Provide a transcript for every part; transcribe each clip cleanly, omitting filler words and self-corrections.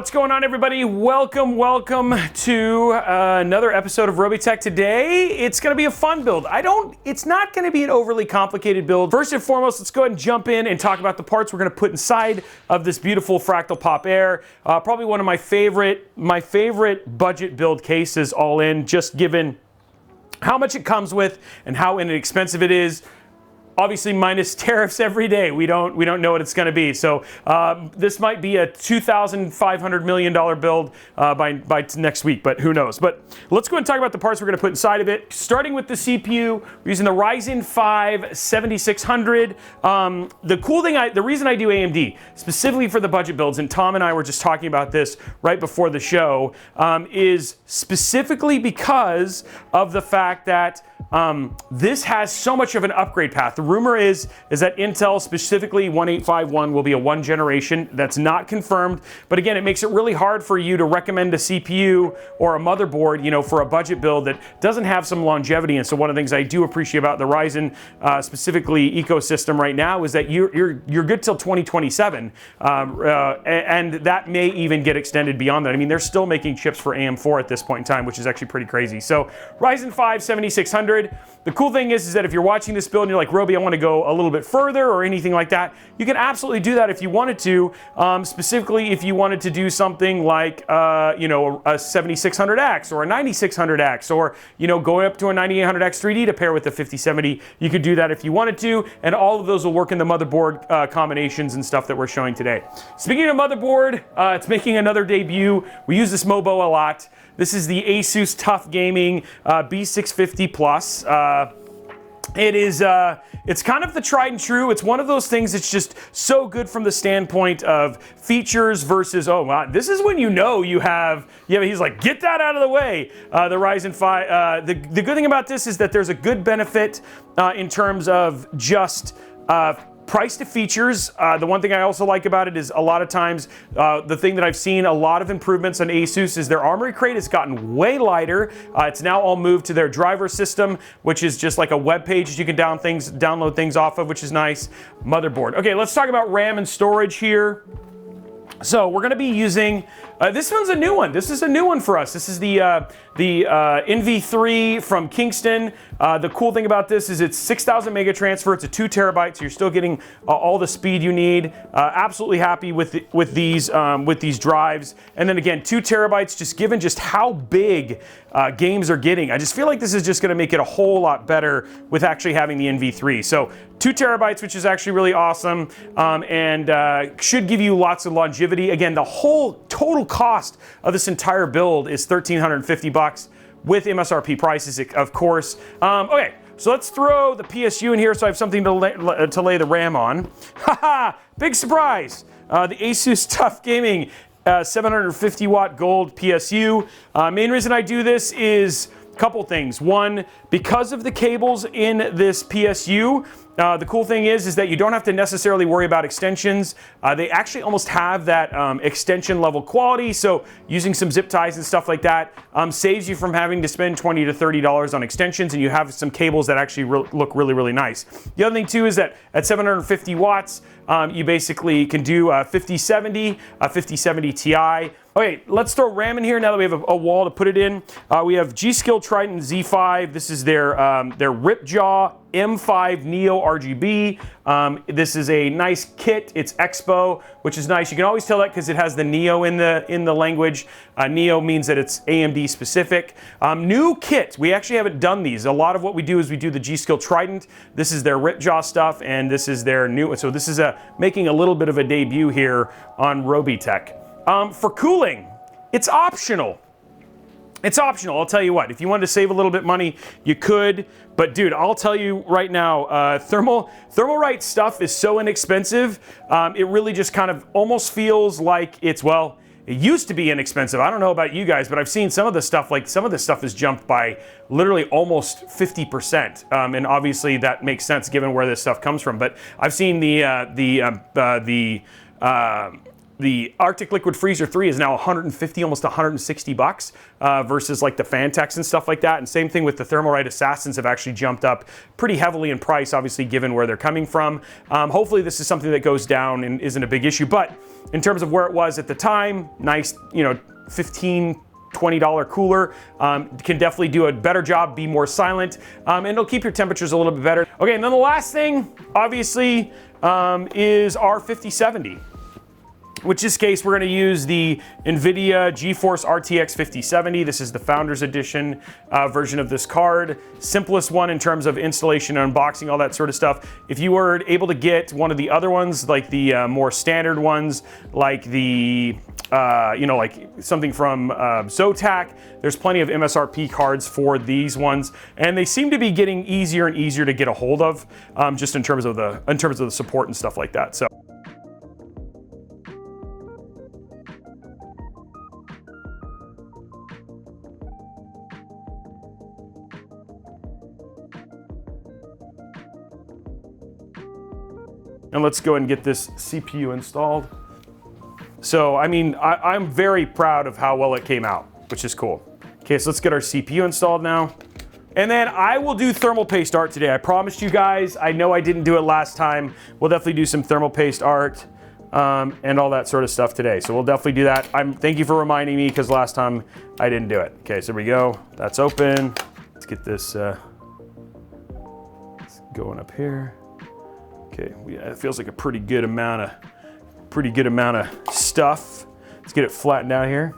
What's going on, everybody? Welcome to another episode of Robeytech. Today, it's going to be a fun build. It's not going to be an overly complicated build. First and foremost, let's go ahead and jump in and talk about the parts we're going to put inside of this beautiful Fractal Pop Air. Probably one of my favorite budget build cases all in, just given how much it comes with and how inexpensive it is. Obviously, minus tariffs every day. We don't know what it's going to be. So this might be a $2,500 million build by next week, but who knows? But let's go ahead and talk about the parts we're going to put inside of it. Starting with the CPU, we're using the Ryzen 5 7600. The reason I do AMD specifically for the budget builds, and Tom and I were just talking about this right before the show, is specifically because of the fact that this has so much of an upgrade path. The rumor is that Intel, specifically 1851, will be a one generation. That's not confirmed, but again, it makes it really hard for you to recommend a CPU or a motherboard, for a budget build that doesn't have some longevity. And so one of the things I do appreciate about the Ryzen, specifically ecosystem right now, is that you're good till 2027, and that may even get extended beyond that. I mean, they're still making chips for AM4 at this point in time, which is actually pretty crazy. So Ryzen 5 7600. The cool thing is that if you're watching this build and you're like, Robey, I want to go a little bit further or anything like that, you can absolutely do that if you wanted to. Specifically, if you wanted to do something like, a 7600X or a 9600X, or going up to a 9800X 3D to pair with the 5070, you could do that if you wanted to, and all of those will work in the motherboard combinations and stuff that we're showing today. Speaking of motherboard, it's making another debut. We use this Mobo a lot. This is the ASUS Tough Gaming B650 Plus. It's kind of the tried and true. It's one of those things that's just so good from the standpoint of features versus, oh, wow, this is when you have, he's like, get that out of the way. The Ryzen 5, the good thing about this is that there's a good benefit in terms of just price to features. The one thing I also like about it is a lot of times, the thing that I've seen a lot of improvements on ASUS is their Armory Crate has gotten way lighter. It's now all moved to their driver system, which is just like a web page that you can download things off of, which is nice. Motherboard. Okay, let's talk about RAM and storage here. So we're going to be using, this one's a new one. This is a new one for us. This is the NV3 from Kingston. The cool thing about this is it's 6,000 mega transfer. It's a 2 terabyte, so you're still getting all the speed you need. Absolutely happy with these drives. And then again, 2 terabytes, just given just how big games are getting. I just feel like this is just going to make it a whole lot better with actually having the NV3. So 2 terabytes, which is actually really awesome, and should give you lots of longevity. Again, the whole total cost of this entire build is $1,350 with MSRP prices, of course. Okay, so let's throw the PSU in here so I have something to lay the RAM on. Haha, big surprise! The ASUS Tough Gaming 750 watt gold PSU. Main reason I do this is a couple things. One, because of the cables in this PSU, the cool thing is that you don't have to necessarily worry about extensions. They actually almost have that extension level quality, so using some zip ties and stuff like that saves you from having to spend $20 to $30 on extensions, and you have some cables that actually look really, really nice. The other thing too is that at 750 watts, you basically can do a 5070, a 5070 Ti. Okay, let's throw RAM in here now that we have a wall to put it in. We have G.Skill Trident Z5. This is their Ripjaw M5 Neo RGB. This is a nice kit. It's Expo, which is nice. You can always tell that because it has the Neo in the language. Neo means that it's AMD specific. New kit. We actually haven't done these. A lot of what we do is we do the G.Skill Trident. This is their Ripjaw stuff, and this is their new. So this is making a little bit of a debut here on Robeytech. For cooling, it's optional. It's optional, I'll tell you what. If you wanted to save a little bit money, you could. But dude, I'll tell you right now, Thermalright stuff is so inexpensive, it really just kind of almost feels like it's, well, it used to be inexpensive. I don't know about you guys, but I've seen some of the stuff, like some of this stuff has jumped by literally almost 50%. And obviously that makes sense given where this stuff comes from. But I've seen the the Arctic Liquid Freezer 3 is now 150, almost 160 bucks versus like the Fantex and stuff like that. And same thing with the Thermalright Assassins have actually jumped up pretty heavily in price, obviously given where they're coming from. Hopefully this is something that goes down and isn't a big issue. But in terms of where it was at the time, nice, you know, $15, $20 cooler, can definitely do a better job, be more silent, and it'll keep your temperatures a little bit better. Okay, and then the last thing, obviously, is our 5070. Which this case, we're going to use the NVIDIA GeForce RTX 5070. This is the Founders Edition version of this card. Simplest one in terms of installation, unboxing, all that sort of stuff. If you were able to get one of the other ones, like the more standard ones, like the, you know, like something from Zotac, there's plenty of MSRP cards for these ones, and they seem to be getting easier and easier to get a hold of, just in terms of the support and stuff like that. So. And let's go and get this CPU installed. So, I mean, I'm very proud of how well it came out, which is cool. Okay, so let's get our CPU installed now. And then I will do thermal paste art today. I promised you guys. I know I didn't do it last time. We'll definitely do some thermal paste art and all that sort of stuff today. So we'll definitely do that. Thank you for reminding me, because last time I didn't do it. Okay, so here we go. That's open. Let's get this going up here. Okay, it feels like a pretty good amount of stuff. Let's get it flattened out here.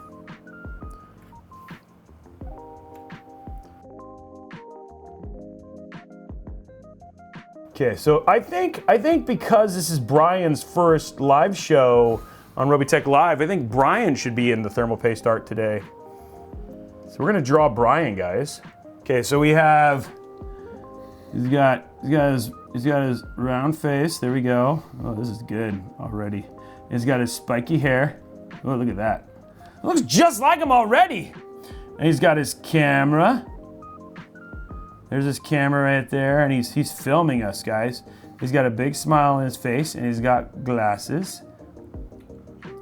Okay, so I think because this is Brian's first live show on Robeytech Live, I think Brian should be in the thermal paste art today. So we're gonna draw Brian, guys. Okay, so we have, he's got his round face. There we go. Oh, this is good already. He's got his spiky hair. Oh, look at that. It looks just like him already. And he's got his camera. There's his camera right there, and he's filming us, guys. He's got a big smile on his face, and he's got glasses.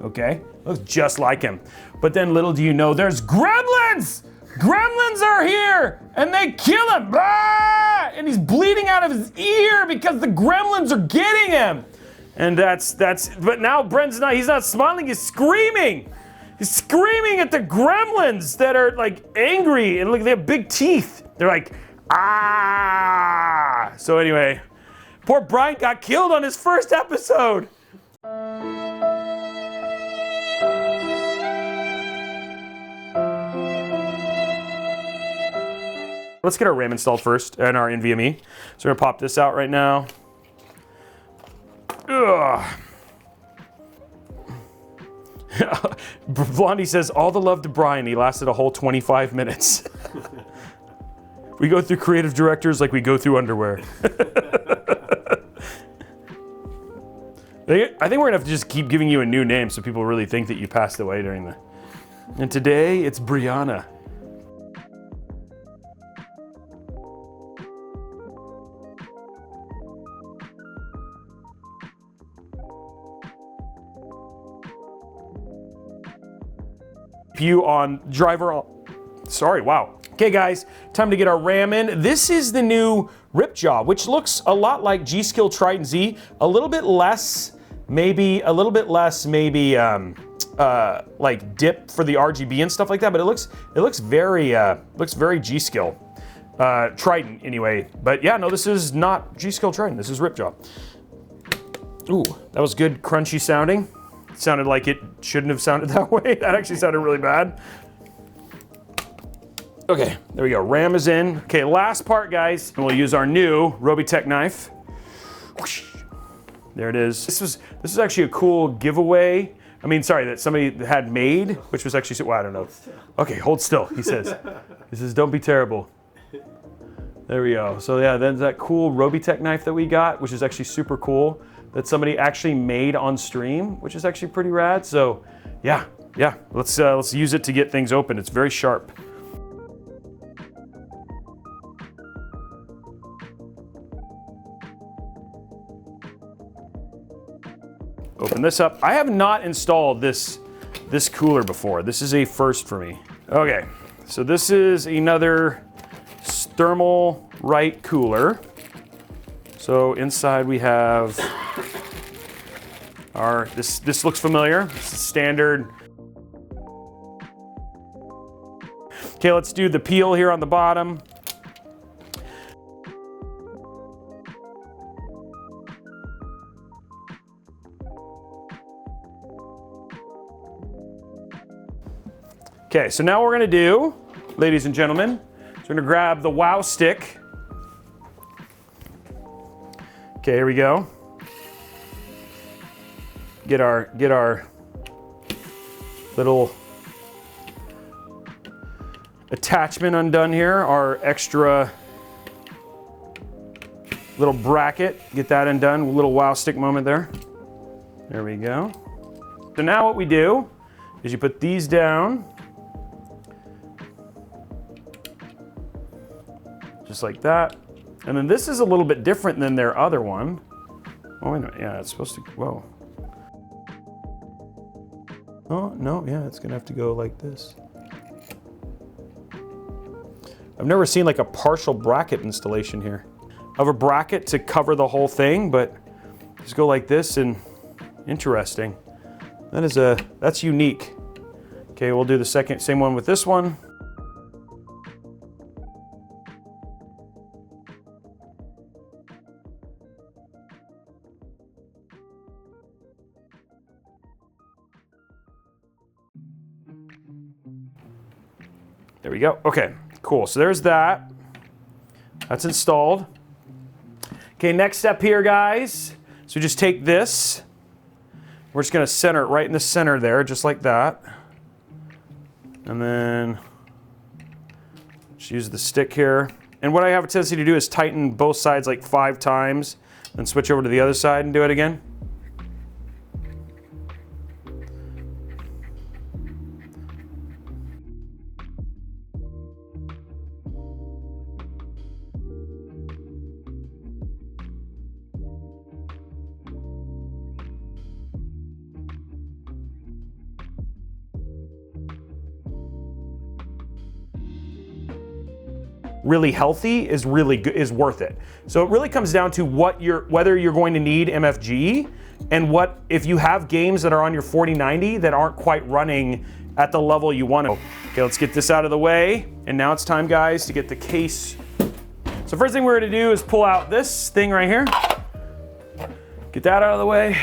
Okay, looks just like him. But then little do you know, there's gremlins! Gremlins are here, and they kill him. Ah! And he's bleeding out of his ear because the gremlins are getting him. And but now Brent's he's not smiling, he's screaming. He's screaming at the gremlins that are like angry, and look, they have big teeth. They're like, ah! So anyway, poor Brian got killed on his first episode. Let's get our RAM installed first and our NVMe. So we're gonna pop this out right now. Ugh. Blondie says, all the love to Brian. He lasted a whole 25 minutes. We go through creative directors like we go through underwear. I think we're gonna have to just keep giving you a new name so people really think that you passed away during the... And today, it's Brianna. You on driver on, sorry, wow. Okay guys, time to get our RAM in. This is the new Ripjaw, which looks a lot like G.Skill Triton Z, a little bit less, maybe like dip for the RGB and stuff like that, but it looks very G.Skill. Triton anyway, but yeah, no, this is not G.Skill Triton, this is Ripjaw. Ooh, that was good crunchy sounding. Sounded like it shouldn't have sounded that way. That actually sounded really bad. Okay, there we go. RAM is in. Okay, last part, guys. And we'll use our new Robeytech knife. Whoosh. There it is. This is actually a cool giveaway. I mean, sorry, that somebody had made, which was actually, well, I don't know. Okay, hold still, he says. He says, don't be terrible. There we go. So yeah, then that cool Robeytech knife that we got, which is actually super cool, that somebody actually made on stream, which is actually pretty rad. So yeah, let's use it to get things open. It's very sharp. Open this up. I have not installed this cooler before. This is a first for me. Okay, so this is another thermal right cooler. So inside we have our, this looks familiar. This is standard. Okay, let's do the peel here on the bottom. Okay, so now what we're gonna do, ladies and gentlemen, is we're gonna grab the Wow stick. Okay, here we go. Get our little attachment undone here, our extra little bracket, get that undone, a little Wow stick moment there. There we go. So now what we do is you put these down, just like that. And then this is a little bit different than their other one. Oh, wait a minute, yeah, it's supposed to, whoa. Oh, no, yeah, it's gonna have to go like this. I've never seen like a partial bracket installation here. I have a bracket to cover the whole thing, but just go like this and interesting. That's unique. Okay, we'll do the same one with this one. There we go. Okay, cool. So there's that. That's installed. Okay, next step here, guys. So just take this. We're just gonna center it right in the center there, just like that. And then just use the stick here. And what I have a tendency to do is tighten both sides like 5 times, then switch over to the other side and do it again. Really healthy is really good, is worth it. So it really comes down to whether you're going to need MFG and what, if you have games that are on your 4090 that aren't quite running at the level you want to. Okay, let's get this out of the way. And now it's time, guys, to get the case. So first thing we're gonna do is pull out this thing right here. Get that out of the way.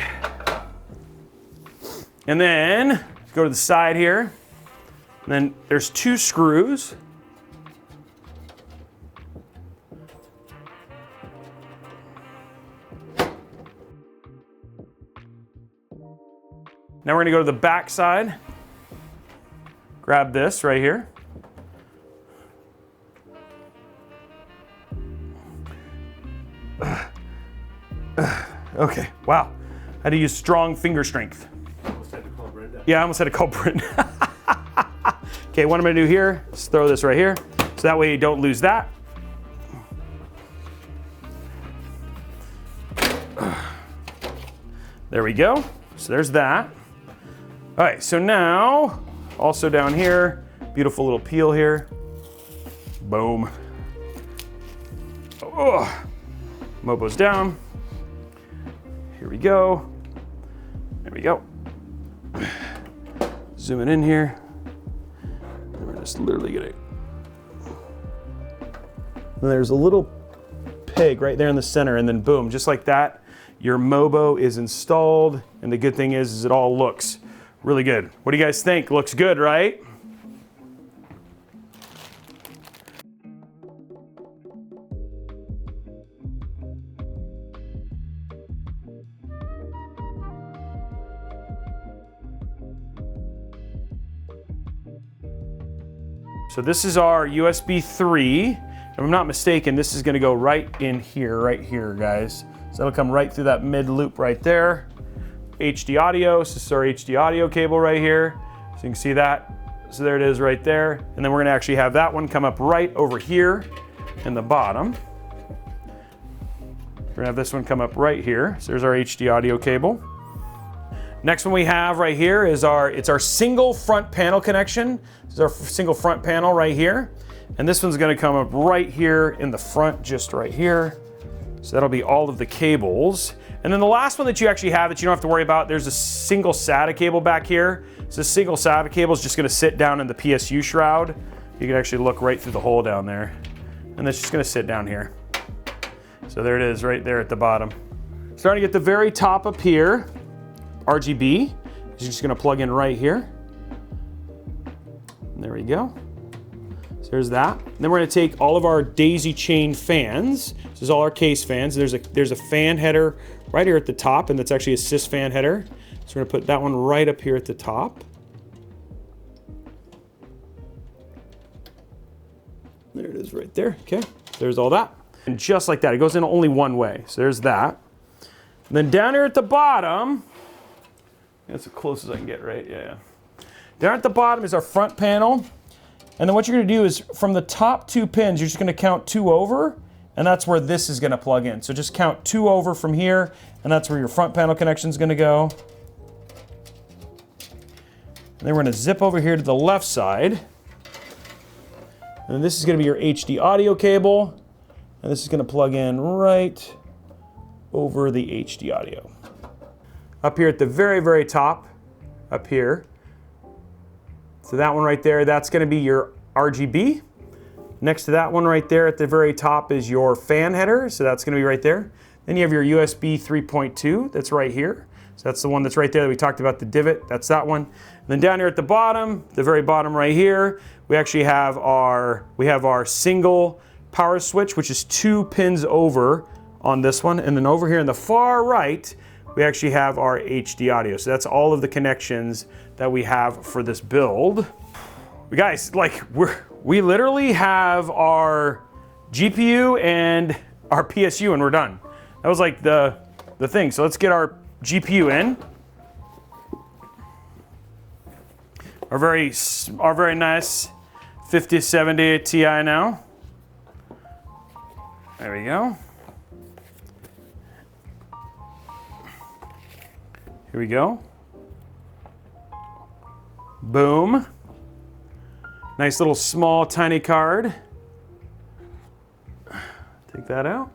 And then go to the side here. And then there's 2 screws. Now we're gonna go to the back side. Grab this right here. Okay, wow. I had to use strong finger strength. Yeah, I almost had to call Brent. Okay, what I'm gonna do here is throw this right here, so that way you don't lose that. There we go. So there's that. All right, so now, also down here, beautiful little peel here. Boom. Oh, Mobo's down. Here we go. There we go. Zooming in here. And we're just literally getting. And there's a little peg right there in the center, and then boom, just like that, your Mobo is installed. And the good thing is it all looks really good. What do you guys think? Looks good, right? So this is our USB 3. If I'm not mistaken, this is gonna go right here, guys. So it'll come right through that mid loop right there. HD audio, so this is our HD audio cable right here. So you can see that. So there it is right there. And then we're gonna actually have that one come up right over here in the bottom. We're gonna have this one come up right here. So there's our HD audio cable. Next one we have right here is it's our single front panel connection. This is our single front panel right here. And this one's gonna come up right here in the front, just right here. So that'll be all of the cables. And then the last one that you actually have that you don't have to worry about, there's a single SATA cable back here. So this single SATA cable is just gonna sit down in the PSU shroud. You can actually look right through the hole down there. And that's just gonna sit down here. So there it is right there at the bottom. Starting at the very top up here, RGB is just gonna plug in right here. And there we go. So there's that. And then we're gonna take all of our daisy chain fans. This is all our case fans. There's a fan header right here at the top, and that's actually a sys fan header. So we're gonna put that one right up here at the top. There it is right there, okay. There's all that. And just like that, it goes in only one way. So there's that. And then down here at the bottom, that's as close as I can get, right? Yeah. Down at the bottom is our front panel. And then what you're gonna do is from the top 2 pins, you're just gonna count 2 over, and that's where this is gonna plug in. So just count 2 over from here, and that's where your front panel connection is gonna go. And then we're gonna zip over here to the left side. And this is gonna be your HD audio cable. And this is gonna plug in right over the HD audio. Up here at the very, very top, up here. So that one right there, that's gonna be your RGB. Next to that one right there at the very top is your fan header. So that's gonna be right there. Then you have your USB 3.2, that's right here. So that's the one that's right there that we talked about, the divot, that's that one. And then down here at the bottom, the very bottom right here, we actually have our single power switch, which is 2 pins over on this one. And then over here in the far right, we actually have our HD audio. So that's all of the connections that we have for this build. Guys, like we literally have our GPU and our PSU and we're done. That was like the thing. So let's get our GPU in. Our very nice 5070 Ti now. There we go. Here we go. Boom. Nice little small tiny card. Take that out.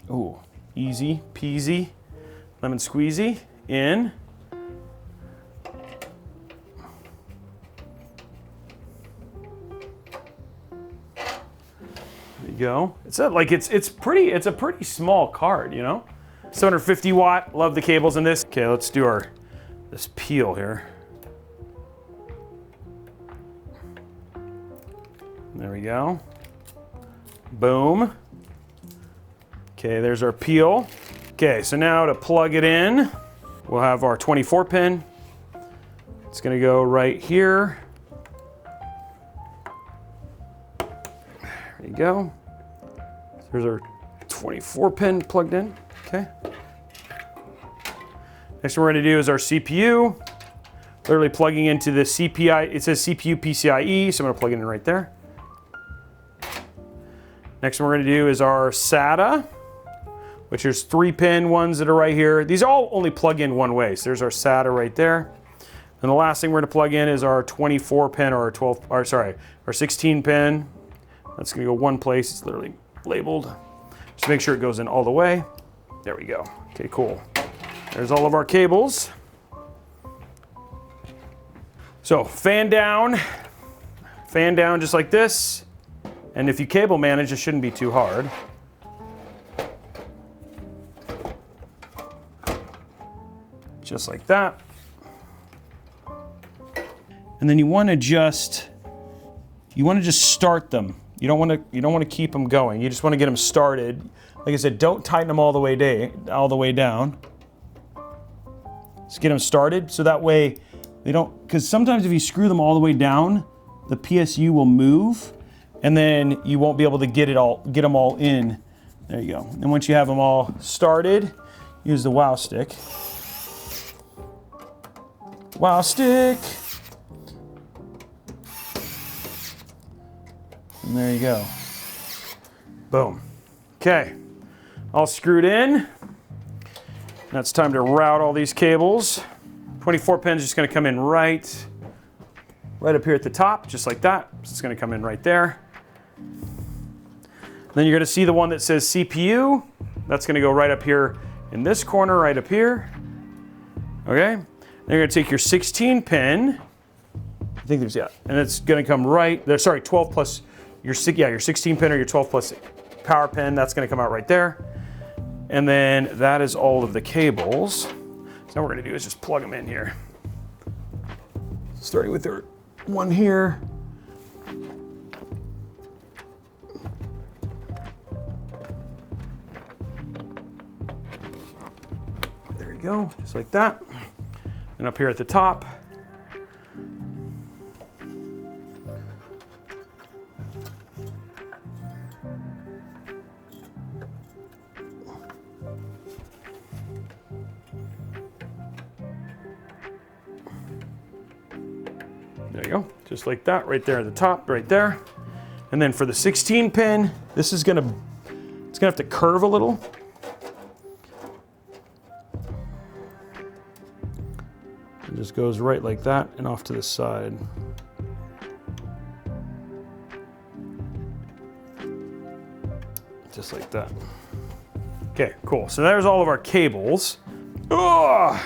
Oh, easy peasy, lemon squeezy in. Go. It's a pretty small card, you know? 750 watt, love the cables in this. Okay, let's do this peel here. There we go. Boom. Okay, there's our peel. Okay, so now to plug it in, we'll have our 24 pin. It's gonna go right here. There you go. There's our 24 pin plugged in, okay. Next one we're gonna do is our CPU. Literally plugging into the CPI, it says CPU PCIe, so I'm gonna plug it in right there. Next one we're gonna do is our SATA, which is 3 pin ones that are right here. These all only plug in one way, so there's our SATA right there. And the last thing we're gonna plug in is our 24 pin or our 16 pin. That's gonna go one place, it's literally labeled. Just make sure it goes in all the way. There we go. Okay, cool. There's all of our cables. So fan down just like this. And if you cable manage, it shouldn't be too hard. Just like that. And then you want to just start them. You don't want to keep them going. You just want to get them started. Like I said, don't tighten them all the way down. Just get them started so that way they don't, because sometimes if you screw them all the way down, the PSU will move and then you won't be able to get them all in. There you go. And once you have them all started, use the wow stick. Wow stick. And there you go. Boom. Okay, all screwed in. Now it's time to route all these cables. 24 pins just gonna come in right up here at the top, just like that. So it's gonna come in right there. Then you're gonna see the one that says CPU. That's gonna go right up here in this corner, right up here. Okay, then you're gonna take your 16 pin. I think there's, yeah, and it's gonna come right there. Sorry, 12 plus your 16 pin or your 12 plus power pin. That's gonna come out right there. And then that is all of the cables. So now what we're gonna do is just plug them in here. Starting with our one here. There you go, just like that. And up here at the top. There you go, just like that, right there at the top, right there. And then for the 16 pin, this is it's gonna have to curve a little. It just goes right like that and off to the side. Just like that. Okay, cool, so there's all of our cables. Ugh!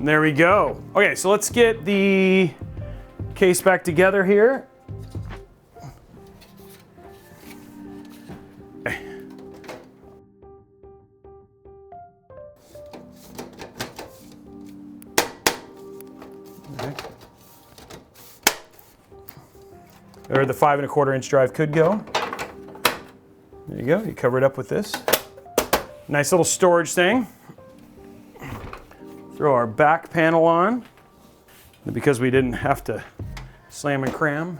There we go. Okay, so let's get the case back together here. Okay. There the 5 1/4 inch drive could go. There you go, you cover it up with this. Nice little storage thing. Throw our back panel on. And because we didn't have to slam and cram.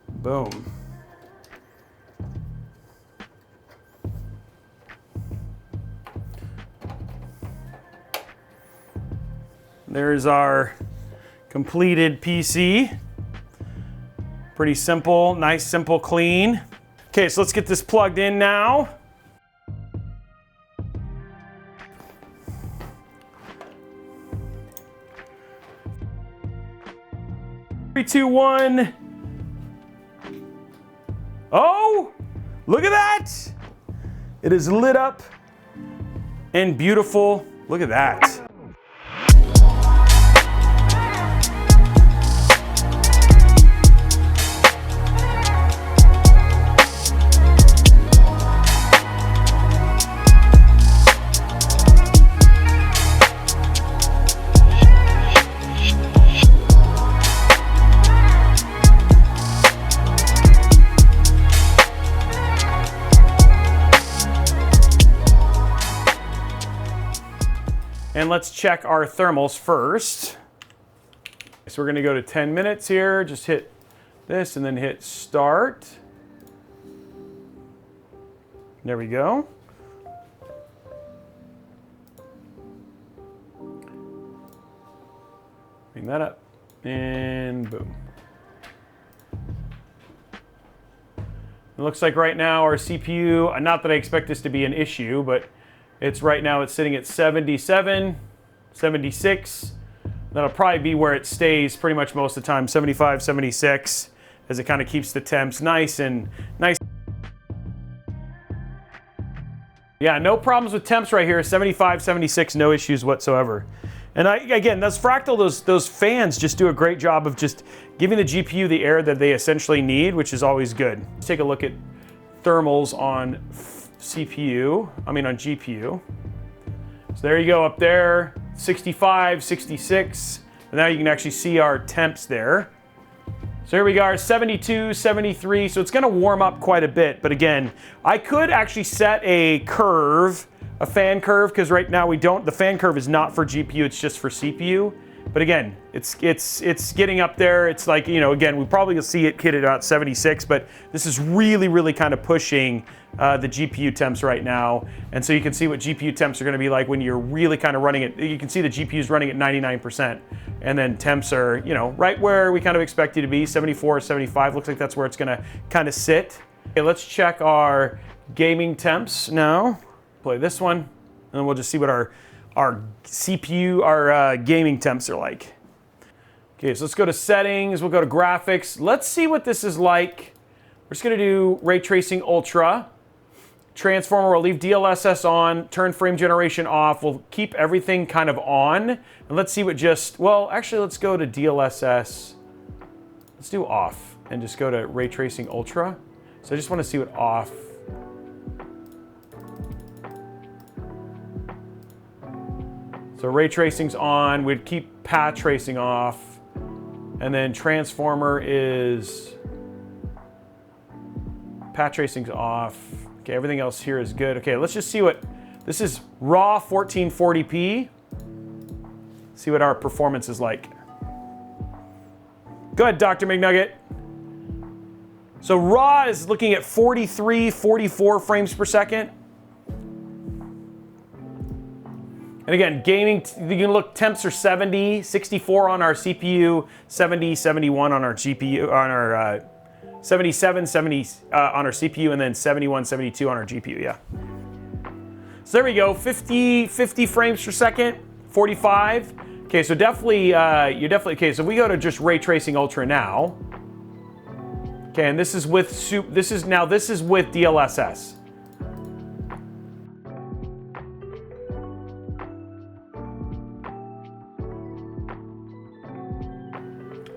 Boom. There's our completed PC. Pretty simple, nice, simple, clean. Okay, so let's get this plugged in now. 3, 2, 1. Oh, look at that. It is lit up and beautiful. Look at that. And let's check our thermals first. So we're gonna go to 10 minutes here. Just hit this and then hit start. There we go. Bring that up and boom. It looks like right now our CPU, not that I expect this to be an issue, but it's right now it's sitting at 77, 76. That'll probably be where it stays pretty much most of the time, 75, 76, as it kind of keeps the temps nice and nice. Yeah, no problems with temps right here, 75, 76, no issues whatsoever. And again, those Fractal, those fans just do a great job of just giving the GPU the air that they essentially need, which is always good. Let's take a look at thermals on on GPU. So there you go up there, 65, 66. And now you can actually see our temps there. So here we are, 72, 73. So it's gonna warm up quite a bit. But again, I could actually set a curve, a fan curve, because right now we don't, the fan curve is not for GPU, it's just for CPU. But again, it's getting up there. It's like, you know, again, we probably will see it hit at about 76, but this is really kind of pushing the GPU temps right now. And so you can see what GPU temps are going to be like when you're really kind of running it. You can see the GPU is running at 99%, and then temps are, you know, right where we kind of expect you to be, 74, 75. Looks like that's where it's going to kind of sit. Okay, let's check our gaming temps now. Play this one, and then we'll just see what our CPU, our gaming temps are like. Okay, so let's go to settings, we'll go to graphics. Let's see what this is like. We're just gonna do Ray Tracing Ultra. Transformer, we'll leave DLSS on, turn frame generation off. We'll keep everything kind of on. And let's see what well, actually let's go to DLSS. Let's do off and just go to Ray Tracing Ultra. So I just wanna see what off. So ray tracing's on, we'd keep path tracing off, and then transformer is, path tracing's off. Okay, everything else here is good. Okay, let's just see what, this is raw 1440p. See what our performance is like. Go ahead, Dr. McNugget. So raw is looking at 43, 44 frames per second. And again, gaming, you can look, temps are 70, 64 on our CPU, 70, 71 on our GPU, on our 77, 70 on our CPU, and then 71, 72 on our GPU, yeah. So there we go, 50 frames per second, 45. Okay, so definitely, okay, so we go to just Ray Tracing Ultra now. Okay, and this is with this is with DLSS.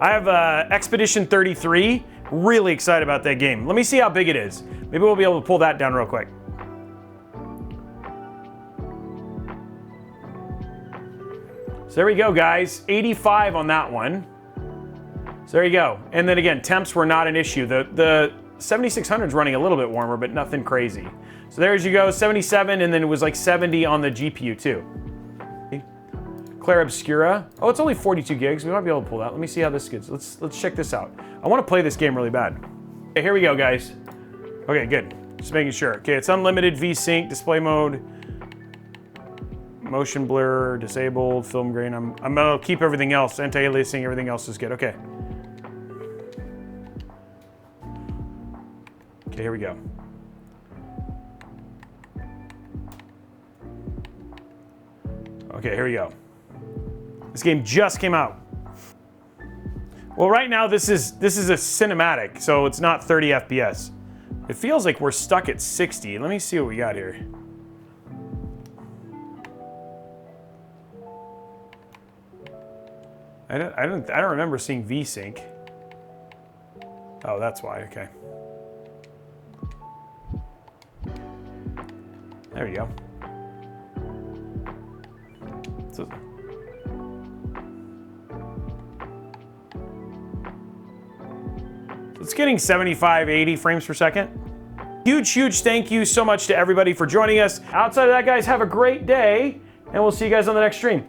I have Expedition 33, really excited about that game. Let me see how big it is. Maybe we'll be able to pull that down real quick. So there we go, guys, 85 on that one. So there you go. And then again, temps were not an issue. The 7600 is running a little bit warmer, but nothing crazy. So there you go, 77, and then it was like 70 on the GPU too. Claire Obscura. Oh, it's only 42 gigs. We might be able to pull that. Let me see how this gets. Let's check this out. I want to play this game really bad. Okay, here we go, guys. Okay, good. Just making sure. Okay, it's unlimited VSync, display mode, motion blur, disabled, film grain. I'm gonna keep everything else. Anti-aliasing, everything else is good. Okay. Okay, here we go. Okay, here we go. This game just came out. Well, right now this is a cinematic, so it's not 30 FPS. It feels like we're stuck at 60. Let me see what we got here. I don't remember seeing VSync. Oh, that's why. Okay. There you go. So, it's getting 75, 80 frames per second. Huge thank you so much to everybody for joining us. Outside of that, guys, have a great day, and we'll see you guys on the next stream.